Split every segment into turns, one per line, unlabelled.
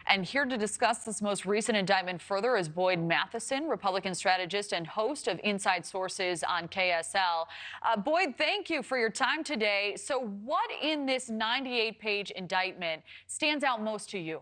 And here to discuss this most recent indictment further is Boyd Matheson, Republican strategist and host of Inside Sources on KSL. Boyd, thank you for your time today. So what in this 98-page indictment stands out most to you?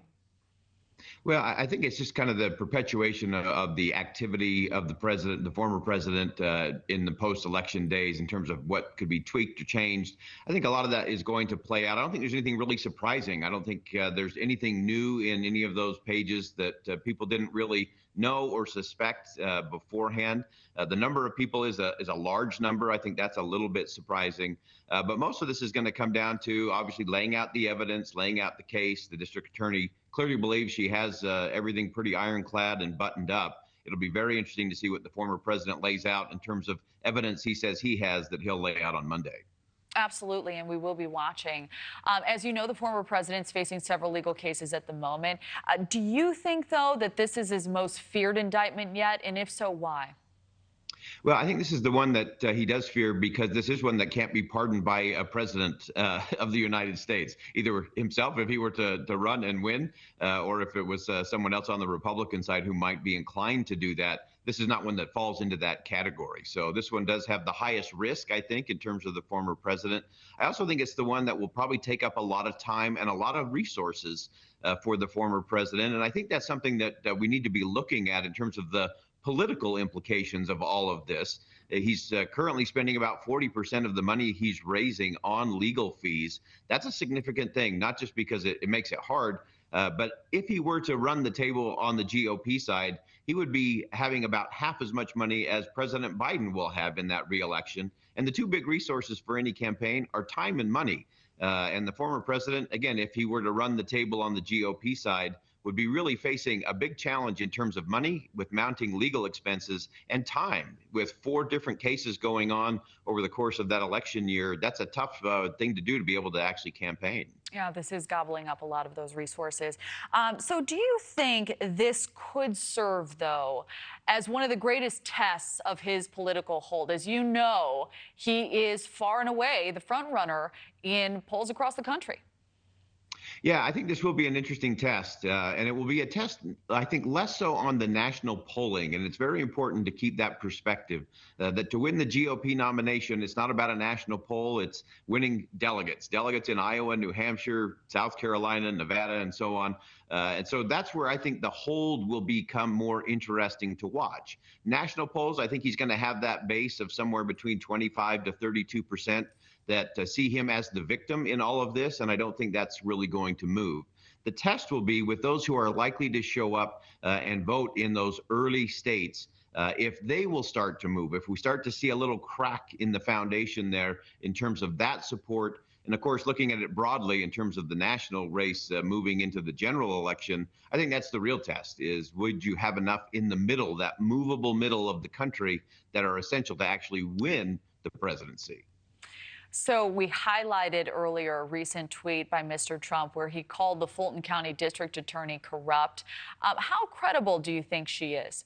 Well, I think it's just kind of the perpetuation of the activity of the president, the former president, in the post-election days in terms of what could be tweaked or changed. I think a lot of that is going to play out. I don't think there's anything really surprising. I don't think there's anything new in any of those pages that people didn't really know or suspect beforehand. The number of people is a large number. I think that's a little bit surprising. But most of this is going to come down to obviously laying out the evidence, laying out the case. The district attorney clearly believes she has everything pretty ironclad and buttoned up. It'll be very interesting to see what the former president lays out in terms of evidence he says he has that he'll lay out on Monday.
Absolutely, and we will be watching. As you know, the former president's facing several legal cases at the moment. Do you think, though, that this is his most feared indictment yet? And if so, why?
Well, I think this is the one that he does fear because this is one that can't be pardoned by a president of the United States, either himself if he were to run and win, or if it was someone else on the Republican side who might be inclined to do that. This is not one that falls into that category. So this one does have the highest risk, I think, in terms of the former president. I also think it's the one that will probably take up a lot of time and a lot of resources for the former president. And I think that's something that we need to be looking at in terms of the political implications of all of this. He's currently spending about 40% of the money he's raising on legal fees. That's a significant thing, not just because it makes it hard, but if he were to run the table on the GOP side, he would be having about half as much money as President Biden will have in that reelection. And the two big resources for any campaign are time and money. And the former president, again, if he were to run the table on the GOP side, would be really facing a big challenge in terms of money with mounting legal expenses and time with 4 different cases going on over the course of that election year. That's a tough thing to do to be able to actually campaign.
Yeah, this is gobbling up a lot of those resources. So do you think this could serve, though, as one of the greatest tests of his political hold? As you know, he is far and away the front runner in polls across the country.
Yeah, I think this will be an interesting test, and it will be a test, I think, less so on the national polling. And it's very important to keep that perspective, that to win the GOP nomination, it's not about a national poll. It's winning delegates in Iowa, New Hampshire, South Carolina, Nevada, and so on. And so that's where I think the hold will become more interesting to watch. National polls, I think he's going to have that base of somewhere between 25 to 32%. That see him as the victim in all of this, and I don't think that's really going to move. The test will be with those who are likely to show up and vote in those early states, if they will start to move, if we start to see a little crack in the foundation there in terms of that support. And of course, looking at it broadly in terms of the national race moving into the general election, I think that's the real test is would you have enough in the middle, that movable middle of the country that are essential to actually win the presidency.
So we highlighted earlier a recent tweet by Mr. Trump where he called the Fulton County District Attorney corrupt. How credible do you think she is?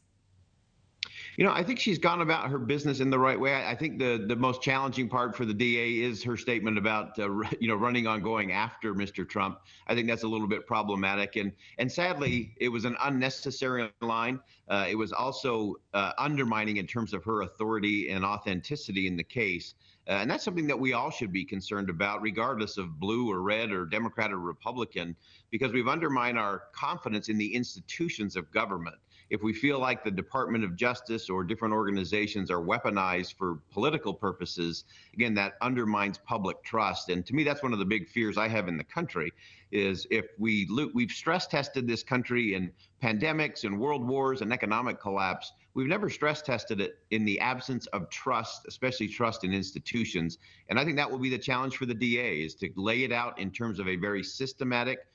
You know, I think she's gone about her business in the right way. I think the most challenging part for the DA is her statement about, running on going after Mr. Trump. I think that's a little bit problematic. And sadly, it was an unnecessary line. It was also undermining in terms of her authority and authenticity in the case. And that's something that we all should be concerned about, regardless of blue or red or Democrat or Republican, because we've undermined our confidence in the institutions of government. If we feel like the Department of Justice or different organizations are weaponized for political purposes, again, that undermines public trust. And to me, that's one of the big fears I have in the country is if we've stress tested this country in pandemics and world wars and economic collapse. We've never stress tested it in the absence of trust, especially trust in institutions. And I think that will be the challenge for the DA is to lay it out in terms of a very systematic,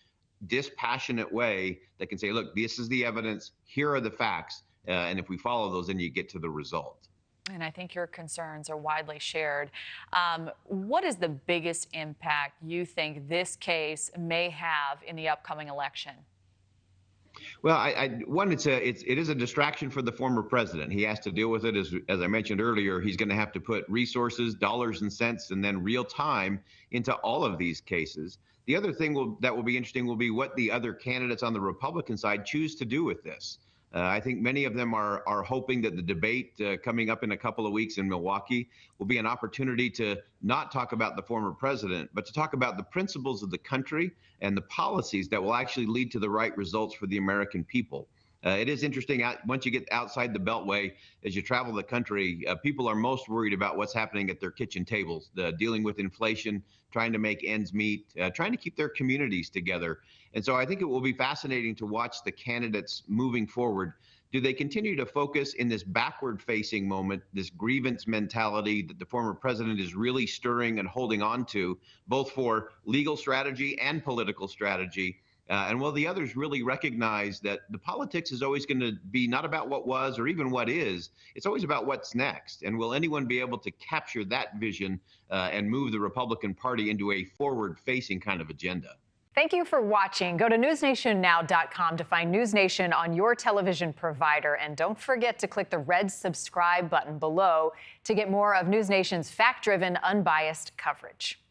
dispassionate way that can say, look, this is the evidence, here are the facts, and if we follow those, then you get to the result.
And I think your concerns are widely shared. What is the biggest impact you think this case may have in the upcoming election?
Well, it is a distraction for the former president. He has to deal with it. As I mentioned earlier, he's going to have to put resources, dollars and cents, and then real time into all of these cases. The other thing that will be interesting will be what the other candidates on the Republican side choose to do with this. I think many of them are hoping that the debate coming up in a couple of weeks in Milwaukee will be an opportunity to not talk about the former president, but to talk about the principles of the country and the policies that will actually lead to the right results for the American people. It is interesting, once you get outside the Beltway, as you travel the country, people are most worried about what's happening at their kitchen tables, dealing with inflation, trying to make ends meet, trying to keep their communities together. And so I think it will be fascinating to watch the candidates moving forward. Do they continue to focus in this backward-facing moment, this grievance mentality that the former president is really stirring and holding on to, both for legal strategy and political strategy? And will the others really recognize that the politics is always going to be not about what was or even what is, it's always about what's next. And will anyone be able to capture that vision and move the Republican Party into a forward-facing kind of agenda?
Thank you for watching. Go to newsnationnow.com to find NewsNation on your television provider. And don't forget to click the red subscribe button below to get more of NewsNation's fact-driven, unbiased coverage.